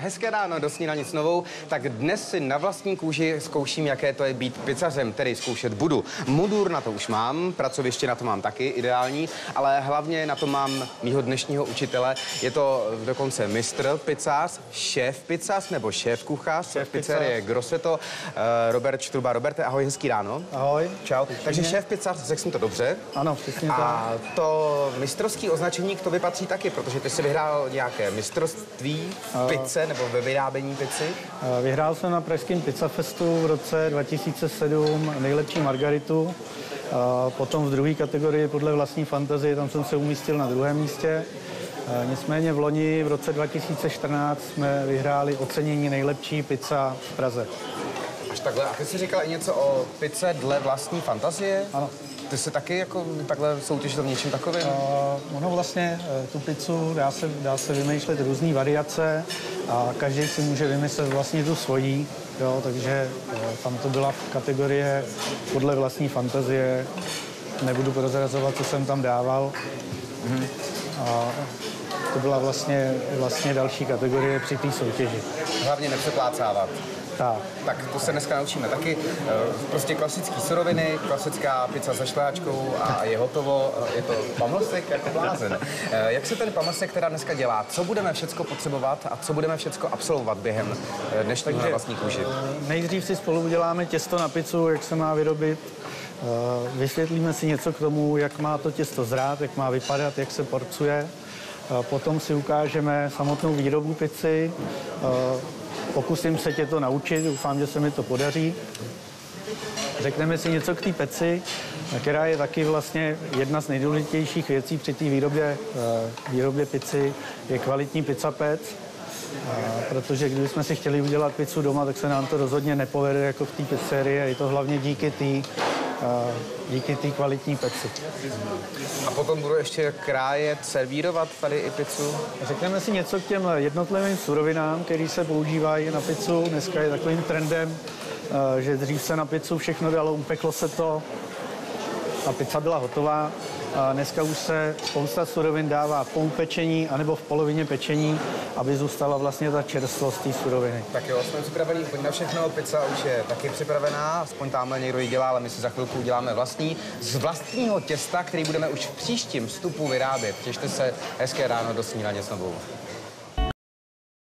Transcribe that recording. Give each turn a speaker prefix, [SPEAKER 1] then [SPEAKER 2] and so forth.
[SPEAKER 1] Hezké ráno do Snídaně s Novou. Tak dnes si na vlastní kůži zkouším, jaké to je být pizzařem, tedy zkoušet budu. Modul na to už mám, pracoviště na to mám taky, ideální, ale hlavně na to mám mýho dnešního učitele. Je to dokonce mistr pizzář, šéf pizzář nebo šéf kuchař, pizzerie Grosseto, Robert Štruba. Roberte, ahoj, hezký ráno.
[SPEAKER 2] Ahoj.
[SPEAKER 1] Čau. Takže šéf pizzář, řekl jsem to dobře.
[SPEAKER 2] Ano, přesně tak.
[SPEAKER 1] A to mistrovský označení k tobě patří taky, protože ty jsi vyhrál nějaké mistrovství v pizze nebo ve vyrábění pizzy?
[SPEAKER 2] Vyhrál jsem na pražském Pizzafestu v roce 2007 nejlepší margaritu. Potom v druhé kategorii podle vlastní fantazie, tam jsem se umístil na druhém místě. Nicméně v loni, v roce 2014, jsme vyhráli ocenění nejlepší pizza v Praze.
[SPEAKER 1] Až takhle. A ty jsi říkal i něco o pizze dle vlastní fantazie?
[SPEAKER 2] Ano.
[SPEAKER 1] Ty jsi taky jako takhle soutěžil v něčem takovým?
[SPEAKER 2] Ono vlastně tu pizzu dá se vymýšlet různé variace a každý si může vymyslet vlastně tu svojí, jo, takže tam to byla kategorie podle vlastní fantazie. Nebudu prozrazovat, co jsem tam dával. A to byla vlastně další kategorie při té soutěži.
[SPEAKER 1] Hlavně nepřeplácávat. Tak to se dneska naučíme taky. Prostě klasické suroviny, klasická pizza se šlehačkou a je hotovo. Je to pamlsek jako blázen. Jak se ten pamlsek teda dneska dělá? Co budeme všecko potřebovat a co budeme všecko absolvovat během dnešního na vlastní kůži?
[SPEAKER 2] Nejdřív si spolu uděláme těsto na pizzu, jak se má vyrobit. Vysvětlíme si něco k tomu, jak má to těsto zrát, jak má vypadat, jak se porcuje. Potom si ukážeme samotnou výrobu pizzy. Pokusím se tě to naučit, doufám, že se mi to podaří. Řekneme si něco k té peci, která je taky vlastně jedna z nejdůležitějších věcí při té výrobě pizzy, je kvalitní pizzapec. Protože kdybychom si chtěli udělat pizzu doma, tak se nám to rozhodně nepovede jako v té pizzerii. Je to hlavně díky té kvalitní peci.
[SPEAKER 1] A potom budu ještě krájet, servírovat tady i pizzu?
[SPEAKER 2] Řekneme si něco k těm jednotlivým surovinám, které se používají na pizzu. Dneska je takovým trendem, že dřív se na pizzu všechno dalo, upeklo se to a pizza byla hotová. A dneska už se spousta surovin dává po upečení anebo v polovině pečení, aby zůstala vlastně ta čerstvost té suroviny.
[SPEAKER 1] Tak jo, jsme připravený úplně na všechno. Pizza už je taky připravená, aspoň tamhle někdo ji dělá, ale my si za chvilku uděláme vlastní. Z vlastního těsta, který budeme už v příštím vstupu vyrábět. Těšte se, hezké ráno do Snídaně s Novou.